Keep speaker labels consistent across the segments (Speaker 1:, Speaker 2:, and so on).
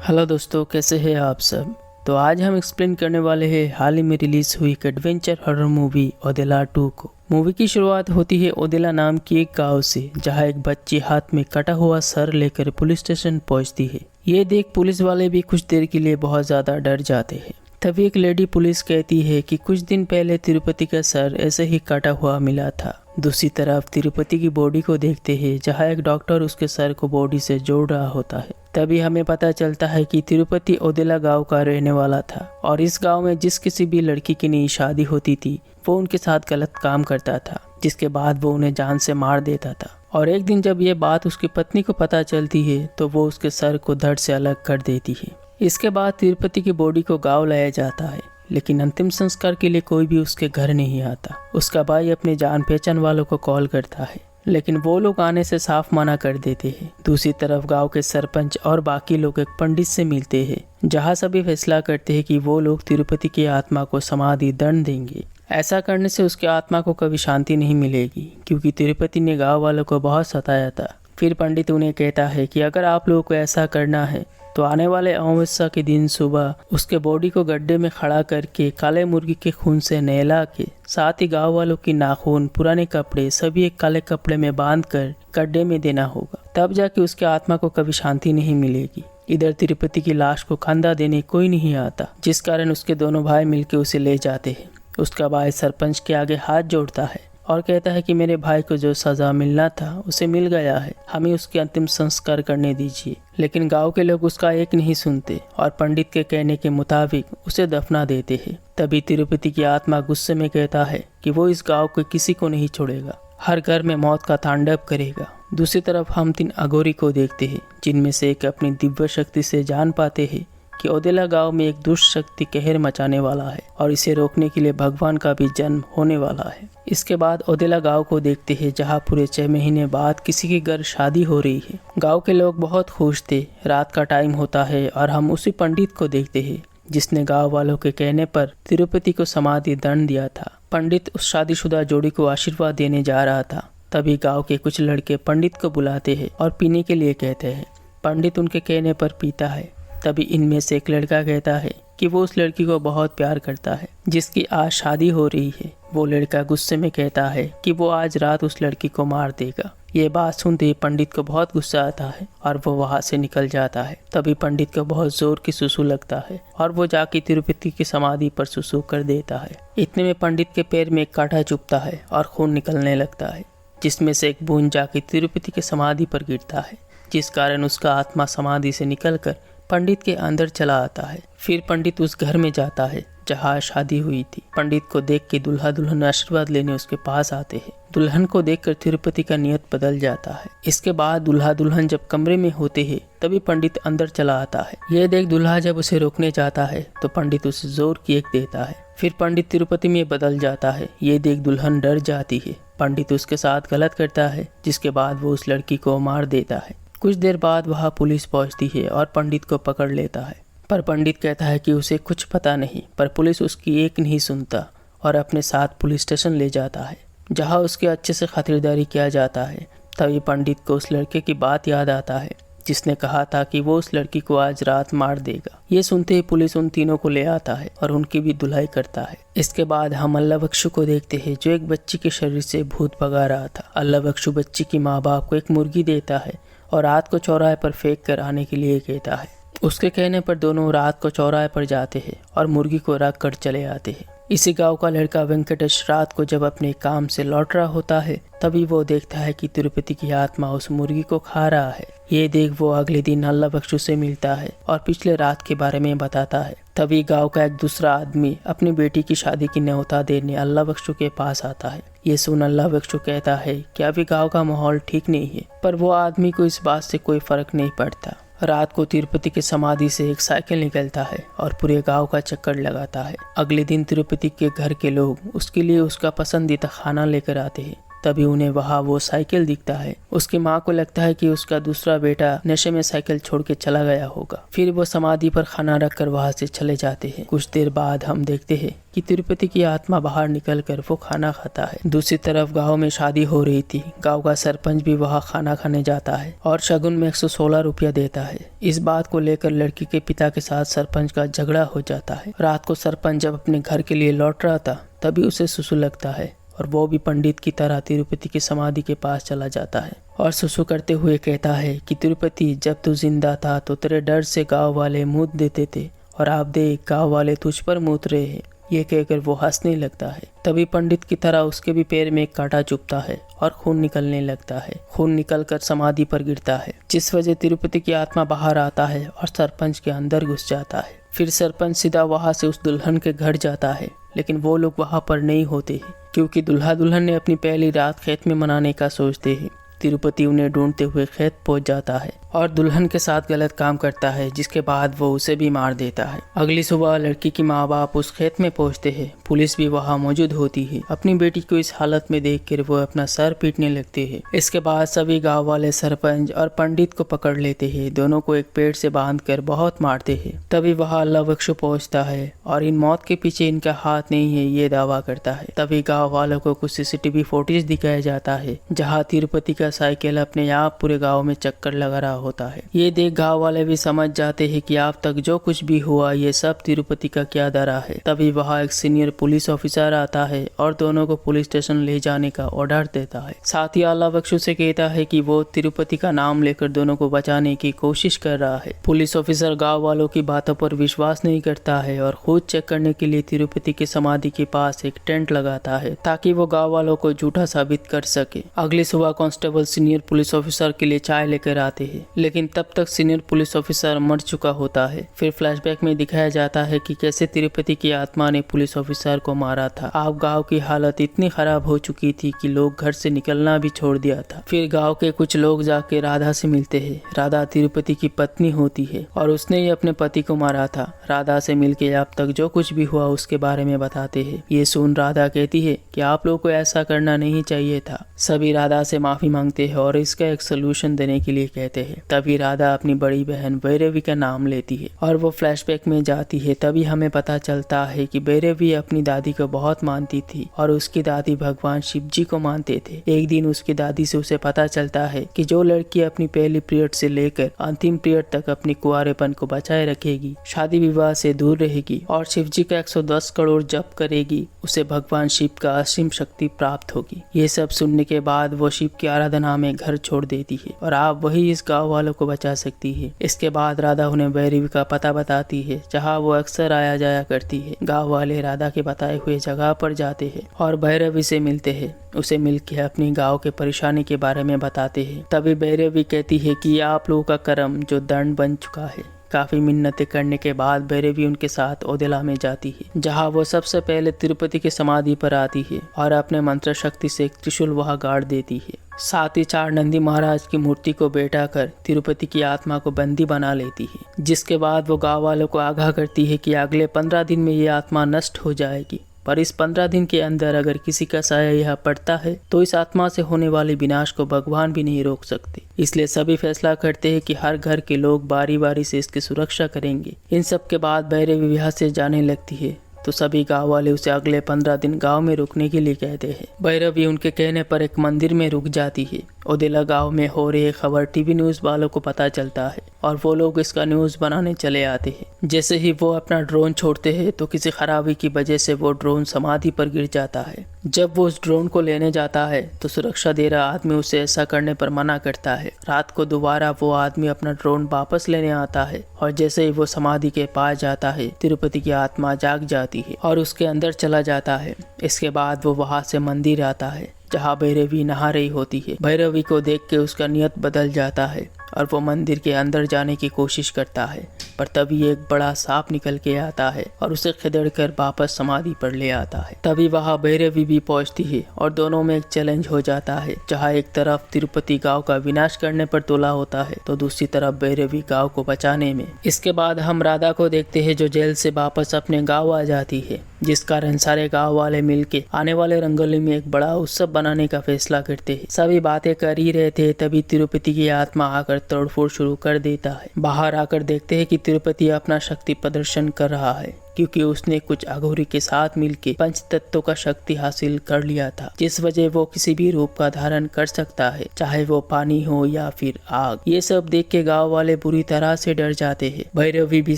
Speaker 1: Hello दोस्तों, कैसे हैं आप सब। तो आज हम एक्सप्लेन करने वाले हैं हाल ही में रिलीज हुई एक एडवेंचर हॉरर मूवी ओदेला 2 को। मूवी की शुरुआत होती है ओदेला नाम की एक गांव से, जहां एक बच्ची हाथ में कटा हुआ सर लेकर पुलिस स्टेशन पहुंचती है। ये देख पुलिस वाले भी कुछ देर के लिए बहुत ज्यादा डर जाते हैं। तभी एक लेडी पुलिस कहती है कि कुछ दिन पहले तिरुपति का सर ऐसे ही कटा हुआ मिला था। दूसरी तरफ तिरुपति की बॉडी को देखते हैं, जहां एक डॉक्टर उसके सर को बॉडी से जोड़ रहा होता है। तभी हमें पता चलता है कि तिरुपति ओदेला गांव का रहने वाला था और इस गांव में जिस किसी भी लड़की की नई शादी होती थी वो उनके साथ गलत काम करता था, जिसके बाद वो उन्हें जान से मार देता था। और एक दिन जब ये बात उसकी पत्नी को पता चलती है तो वो उसके सर को धड़ से अलग कर देती है। इसके बाद तिरुपति की बॉडी को गांव लाया जाता है, लेकिन अंतिम संस्कार के लिए कोई भी उसके घर नहीं आता। उसका भाई अपने जान पहचान वालों को कॉल करता है, लेकिन वो लोग आने से साफ मना कर देते हैं। दूसरी तरफ गांव के सरपंच और बाकी लोग एक पंडित से मिलते हैं, जहां सभी फैसला करते हैं कि वो लोग तिरुपति की आत्मा को समाधि दंड देंगे। ऐसा करने से उसकी आत्मा को कभी शांति नहीं मिलेगी, क्योंकि तिरुपति ने गाँव वालों को बहुत सताया था। फिर पंडित उन्हें कहता है कि अगर आप लोगों को ऐसा करना है तो आने वाले अमावस्या के दिन सुबह उसके बॉडी को गड्ढे में खड़ा करके काले मुर्गी के खून से नहला के, साथ ही गांव वालों की नाखून, पुराने कपड़े सभी एक काले कपड़े में बांध कर गड्ढे में देना होगा। तब जाके उसके आत्मा को कभी शांति नहीं मिलेगी। इधर तिरुपति की लाश को कंधा देने कोई नहीं आता, जिस कारण उसके दोनों भाई मिलकर उसे ले जाते हैं। उसका भाई सरपंच के आगे हाथ जोड़ता है और कहता है कि मेरे भाई को जो सजा मिलना था उसे मिल गया है, हमें उसके अंतिम संस्कार करने दीजिए। लेकिन गांव के लोग उसका एक नहीं सुनते और पंडित के कहने के मुताबिक उसे दफना देते हैं। तभी तिरुपति की आत्मा गुस्से में कहता है कि वो इस गांव के किसी को नहीं छोड़ेगा, हर घर में मौत का तांडव करेगा। दूसरी तरफ हम 3 अघोरी को देखते हैं, जिनमें से एक अपनी दिव्य शक्ति से जान पाते हैं कि ओदेला गांव में एक दुष्ट शक्ति कहर मचाने वाला है और इसे रोकने के लिए भगवान का भी जन्म होने वाला है। इसके बाद ओदेला गांव को देखते हैं, जहां पूरे 6 महीने बाद किसी के घर शादी हो रही है। गांव के लोग बहुत खुश थे। रात का टाइम होता है और हम उसी पंडित को देखते हैं जिसने गांव वालों के कहने पर तिरुपति को समाधि दंड दिया था। पंडित उस शादीशुदा जोड़ी को आशीर्वाद देने जा रहा था। तभी गाँव के कुछ लड़के पंडित को बुलाते हैं और पीने के लिए कहते हैं। पंडित उनके कहने पर पीता है। तभी इनमें से एक लड़का कहता है कि वो उस लड़की को बहुत प्यार करता है जिसकी आज शादी हो रही है। वो लड़का गुस्से में कहता है कि वो आज रात उस लड़की को मार देगा। ये बात सुनते ही पंडित को बहुत गुस्सा आता है और वो वहां से निकल जाता है। तभी पंडित को बहुत जोर की सुसु लगता है और वो जाके तिरुपति की समाधि पर सुसु कर देता है। इतने में पंडित के पैर में एक कांटा चुभता है और खून निकलने लगता है, जिसमें से एक बूंद जाके तिरुपति की समाधि पर गिरता है, जिस कारण उसका आत्मा समाधि से निकलकर पंडित के अंदर चला आता है। फिर पंडित उस घर में जाता है जहाँ शादी हुई थी। पंडित को देख के दूल्हा दुल्हन आशीर्वाद लेने उसके पास आते हैं। दुल्हन को देखकर तिरुपति का नियत बदल जाता है। इसके बाद दूल्हा दुल्हन जब कमरे में होते हैं तभी पंडित अंदर चला आता है। यह देख दूल्हा जब उसे रोकने जाता है तो पंडित उसे जोर की एक देता है। फिर पंडित तिरुपति में बदल जाता है। ये देख दुल्हन डर जाती है। पंडित उसके साथ गलत करता है, जिसके बाद वो उस लड़की को मार देता है। कुछ देर बाद वहाँ पुलिस पहुँचती है और पंडित को पकड़ लेता है, पर पंडित कहता है कि उसे कुछ पता नहीं। पर पुलिस उसकी एक नहीं सुनता और अपने साथ पुलिस स्टेशन ले जाता है, जहाँ उसके अच्छे से खातिरदारी किया जाता है। तभी पंडित को उस लड़के की बात याद आता है जिसने कहा था कि वो उस लड़की को आज रात मार देगा। ये सुनते ही पुलिस उन तीनों को ले आता है और उनकी भी धुलाई करता है। इसके बाद हम अल्लाह बख्शू को देखते हैं, जो एक बच्ची के शरीर से भूत भगा रहा था। अल्लाह बख्शू बच्ची की माँ बाप को एक मुर्गी देता है और रात को चौराहे पर फेंक कर आने के लिए कहता है। उसके कहने पर दोनों रात को चौराहे पर जाते हैं और मुर्गी को रख कर चले आते हैं। इसी गांव का लड़का वेंकटेश रात को जब अपने काम से लौट रहा होता है तभी वो देखता है कि तिरुपति की आत्मा उस मुर्गी को खा रहा है। ये देख वो अगले दिन अल्लाह बख्शू से मिलता है और पिछले रात के बारे में बताता है। तभी गांव का एक दूसरा आदमी अपनी बेटी की शादी की न्योता देने अल्लाह बख्शू के पास आता है। ये सुन अल्लाह बख्शू कहता है कि अभी गाँव का माहौल ठीक नहीं है, पर वो आदमी को इस बात से कोई फर्क नहीं पड़ता। रात को तिरुपति की समाधि से एक साइकिल निकलता है और पूरे गांव का चक्कर लगाता है। अगले दिन तिरुपति के घर के लोग उसके लिए उसका पसंदीदा खाना लेकर आते हैं। तभी उन्हें वहाँ वो साइकिल दिखता है। उसकी माँ को लगता है कि उसका दूसरा बेटा नशे में साइकिल छोड़ के चला गया होगा। फिर वो समाधि पर खाना रखकर वहाँ से चले जाते हैं। कुछ देर बाद हम देखते हैं कि तिरुपति की आत्मा बाहर निकलकर वो खाना खाता है। दूसरी तरफ गांव में शादी हो रही थी। गांव का सरपंच भी वहाँ खाना खाने जाता है और शगुन में 116 रुपया देता है। इस बात को लेकर लड़की के पिता के साथ सरपंच का झगड़ा हो जाता है। रात को सरपंच जब अपने घर के लिए लौट रहा था तभी उसे सुसु लगता है और वो भी पंडित की तरह तिरुपति की समाधि के पास चला जाता है और सुसु करते हुए कहता है कि तिरुपति, जब तू जिंदा था तो तेरे डर से गाँव वाले मूत देते थे और आप देख गाँव वाले तुझ पर मूत रहे हैं। ये कहकर वो हंसने लगता है। तभी पंडित की तरह उसके भी पैर में एक कांटा चुभता है और खून निकलने लगता है। खून निकलकर समाधि पर गिरता है, जिस वजह तिरुपति की आत्मा बाहर आता है और सरपंच के अंदर घुस जाता है। फिर सरपंच सीधा वहां से उस दुल्हन के घर जाता है, लेकिन वो लोग वहां पर नहीं होते हैं क्योंकि दूल्हा दुल्हन ने अपनी पहली रात खेत में मनाने का सोचते हैं। तिरुपति उन्हें ढूंढते हुए खेत पहुंच जाता है और दुल्हन के साथ गलत काम करता है, जिसके बाद वो उसे भी मार देता है। अगली सुबह लड़की की माँ बाप उस खेत में पहुंचते हैं। पुलिस भी वहां मौजूद होती है। अपनी बेटी को इस हालत में देखकर वो अपना सर पीटने लगते हैं। इसके बाद सभी गांव वाले सरपंच और पंडित को पकड़ लेते हैं। दोनों को एक पेड़ से बांधकर बहुत मारते हैं। तभी वहां अल्लाह बख्शु पहुंचता है और इन मौत के पीछे इनका हाथ नहीं है ये दावा करता है। तभी गाँव वालों को कुछ CCTV फुटेज दिखाया जाता है जहाँ तिरुपति का साइकिल अपने आप पूरे गाँव में चक्कर लगा रहा होता है। ये देख गांव वाले भी समझ जाते हैं कि अब तक जो कुछ भी हुआ ये सब तिरुपति का क्या दरा है। तभी वहाँ एक सीनियर पुलिस ऑफिसर आता है और दोनों को पुलिस स्टेशन ले जाने का ऑर्डर देता है। साथ ही अल्लाह बख्शु से कहता है कि वो तिरुपति का नाम लेकर दोनों को बचाने की कोशिश कर रहा है। पुलिस ऑफिसर गाँव वालों की बातों पर विश्वास नहीं करता है और खुद चेक करने के लिए तिरुपति की समाधि के पास एक टेंट लगाता है ताकि वो गाँव वालों को झूठा साबित कर सके। अगली सुबह कांस्टेबल सीनियर पुलिस ऑफिसर के लिए चाय लेकर आते हैं, लेकिन तब तक सीनियर पुलिस ऑफिसर मर चुका होता है। फिर फ्लैशबैक में दिखाया जाता है कि कैसे तिरुपति की आत्मा ने पुलिस ऑफिसर को मारा था। अब गांव की हालत इतनी खराब हो चुकी थी कि लोग घर से निकलना भी छोड़ दिया था। फिर गांव के कुछ लोग जाके राधा से मिलते हैं। राधा तिरुपति की पत्नी होती है और उसने ही अपने पति को मारा था। राधा से मिलके अब तक जो कुछ भी हुआ उसके बारे में बताते हैं। ये सुन राधा कहती है कि आप लोगों को ऐसा करना नहीं चाहिए था। सभी राधा से माफी मांगते हैं और इसका एक सोल्यूशन देने के लिए कहते हैं। तभी राधा अपनी बड़ी बहन भैरवी का नाम लेती है और वो फ्लैशबैक में जाती है। तभी हमें पता चलता है कि भैरवी अपनी दादी को बहुत मानती थी और उसकी दादी भगवान शिव जी को मानते थे। एक दिन उसकी दादी से उसे पता चलता है कि जो लड़की अपनी पहली पीरियड से लेकर अंतिम पीरियड तक अपनी कुंवारेपन को बचाए रखेगी, शादी विवाह से दूर रहेगी और शिव जी का 110 करोड़ जप करेगी, उसे भगवान शिव का असीम शक्ति प्राप्त होगी। ये सब सुनने के बाद वो शिव की आराधना में घर छोड़ देती है और आप वही इस गाँव वालों को बचा सकती है। इसके बाद राधा उन्हें भैरवी का पता बताती है जहाँ वो अक्सर आया जाया करती है। गाँव वाले राधा के बताए हुए जगह पर जाते हैं और भैरवी से मिलते हैं। उसे मिलकर अपनी गाँव के परेशानी के बारे में बताते हैं। तभी भैरवी कहती है कि आप लोगों का कर्म जो दंड बन चुका है। काफी मिन्नतें करने के बाद भैरवी उनके साथ ओदेला में जाती है जहाँ वो सबसे पहले तिरुपति की समाधि पर आती है और अपने मंत्र शक्ति से एक त्रिशूल वहाँ गाड़ देती है। साथ ही 4 नंदी महाराज की मूर्ति को बैठा कर तिरुपति की आत्मा को बंदी बना लेती है, जिसके बाद वो गाँव वालों को आगाह करती है कि अगले 15 दिन में ये आत्मा नष्ट हो जाएगी, पर इस 15 दिन के अंदर अगर किसी का साया यहाँ पड़ता है तो इस आत्मा से होने वाले विनाश को भगवान भी नहीं रोक सकते। इसलिए सभी फैसला करते हैं कि हर घर के लोग बारी बारी से इसकी सुरक्षा करेंगे। इन सब के बाद भैरवी यहाँ से जाने लगती है तो सभी गांव वाले उसे अगले 15 दिन गांव में रुकने के लिए कहते हैं। भैरवी उनके कहने पर एक मंदिर में रुक जाती है। ओदेला गांव में हो रही खबर टीवी न्यूज़ वालों को पता चलता है और वो लोग इसका न्यूज़ बनाने चले आते हैं। जैसे ही वो अपना ड्रोन छोड़ते हैं तो किसी खराबी की वजह से वो ड्रोन समाधि पर गिर जाता है। जब वो उस ड्रोन को लेने जाता है तो सुरक्षा दे रहा आदमी उसे ऐसा करने पर मना करता है। रात को दोबारा वो आदमी अपना ड्रोन वापस लेने आता है और जैसे ही वो समाधि के पास जाता है तिरुपति की आत्मा जाग जाती है और उसके अंदर चला जाता है। इसके बाद वो वहाँ से मंदिर आता है जहाँ भैरवी नहा रही होती है। भैरवी को देख के उसका नियत बदल जाता है और वो मंदिर के अंदर जाने की कोशिश करता है, पर तभी एक बड़ा सांप निकल के आता है और उसे खदेड़ कर वापस समाधि पर ले आता है। तभी वहाँ भैरवी भी पहुँचती है और दोनों में एक चैलेंज हो जाता है जहाँ एक तरफ तिरुपति गांव का विनाश करने पर तोला होता है तो दूसरी तरफ भैरवी गांव को बचाने में। इसके बाद हम राधा को देखते हैं जो जेल से वापस अपने गाँव आ जाती है जिस कारण सारे गांव वाले मिलके आने वाले रंगोली में एक बड़ा उत्सव बनाने का फैसला करते हैं। सभी बातें कर ही रहे थे तभी तिरुपति की आत्मा आकर तोड़फोड़ शुरू कर देता है। बाहर आकर देखते हैं कि तिरुपति अपना शक्ति प्रदर्शन कर रहा है, क्योंकि उसने कुछ अघोरी के साथ मिलकर पंच तत्वों का शक्ति हासिल कर लिया था, जिस वजह वो किसी भी रूप का धारण कर सकता है, चाहे वो पानी हो या फिर आग। ये सब देख के गांव वाले बुरी तरह से डर जाते हैं। भैरवी भी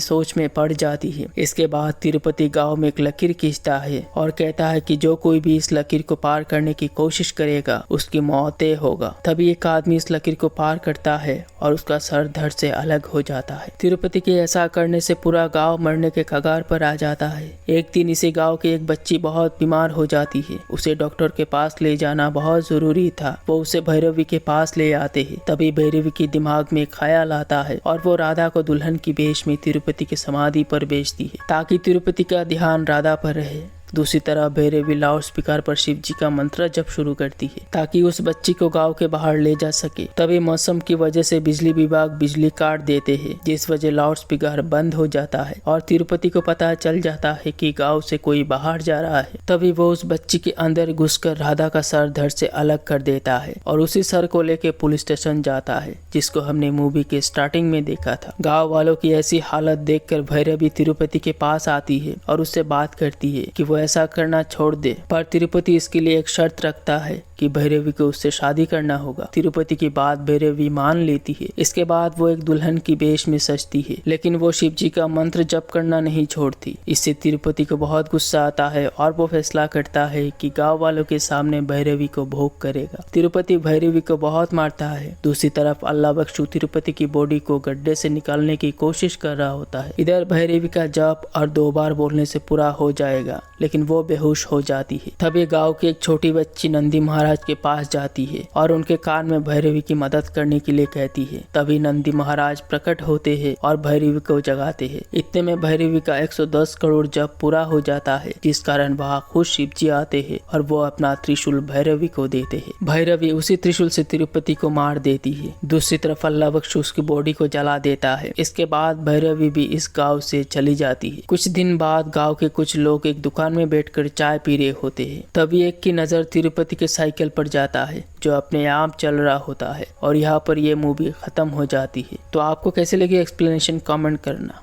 Speaker 1: सोच में पड़ जाती है। इसके बाद तिरुपति गांव में एक लकीर खींचता है और कहता है कि जो कोई भी इस लकीर को पार करने की कोशिश करेगा उसकी मौत तय होगा। तभी एक आदमी इस लकीर को पार करता है और उसका सर धड़ से अलग हो जाता है। तिरुपति के ऐसा करने से पूरा गाँव मरने के कगार पर आ जाता है। एक दिन इसी गांव की एक बच्ची बहुत बीमार हो जाती है। उसे डॉक्टर के पास ले जाना बहुत जरूरी था। वो उसे भैरवी के पास ले आते हैं। तभी भैरवी के दिमाग में ख्याल आता है और वो राधा को दुल्हन की वेश में तिरुपति की समाधि पर भेजती है, ताकि तिरुपति का ध्यान राधा पर रहे। दूसरी तरफ भैरवी लाउड स्पीकर पर शिव जी का मंत्र जप शुरू करती है, ताकि उस बच्ची को गांव के बाहर ले जा सके। तभी मौसम की वजह से बिजली विभाग बिजली काट देते हैं, जिस वजह लाउड स्पीकर बंद हो जाता है और तिरुपति को पता चल जाता है कि गांव से कोई बाहर जा रहा है। तभी वो उस बच्ची के अंदर घुसकर राधा का सर धड़ से अलग कर देता है और उसी सर को लेके पुलिस स्टेशन जाता है, जिसको हमने मूवी के स्टार्टिंग में देखा था। गाँव वालों की ऐसी हालत देखकर भैरवी तिरुपति के पास आती है और उससे बात करती है कि वो ऐसा करना छोड़ दे, पर तिरुपति इसके लिए एक शर्त रखता है कि भैरवी को उससे शादी करना होगा। तिरुपति की बात भैरवी मान लेती है। इसके बाद वो एक दुल्हन की वेश में सजती है, लेकिन वो शिव जी का मंत्र जप करना नहीं छोड़ती। इससे तिरुपति को बहुत गुस्सा आता है और वो फैसला करता है कि गांव वालों के सामने भैरवी को भोग करेगा। तिरुपति भैरवी को बहुत मारता है। दूसरी तरफ अल्लाह बख्शू तिरुपति की बॉडी को गड्ढे से निकालने की कोशिश कर रहा होता है। इधर भैरवी का जप और 2 बार बोलने से पूरा हो जाएगा, लेकिन वो बेहोश हो जाती है। तभी गांव की एक छोटी बच्ची नंदी महाराज के पास जाती है और उनके कान में भैरवी की मदद करने के लिए कहती है। तभी नंदी महाराज प्रकट होते हैं और भैरवी को जगाते हैं। इतने में भैरवी का 110 करोड़ जप पूरा हो जाता है, जिस कारण वहाँ खुद शिव जी आते हैं और वो अपना त्रिशूल भैरवी को देते हैं। भैरवी उसी त्रिशूल से तिरुपति को मार देती है। दूसरी तरफ अल्लाह बख्शू उसकी बॉडी को जला देता है। इसके बाद भैरवी भी इस गाँव से चली जाती है। कुछ दिन बाद गाँव के कुछ लोग एक दुकान में बैठकर चाय पी रहे होते हैं। तभी एक की नजर तिरुपति के साइकिल पर जाता है, जो अपने आप चल रहा होता है, और यहाँ पर ये मूवी खत्म हो जाती है। तो आपको कैसे लगी एक्सप्लेनेशन कमेंट करना।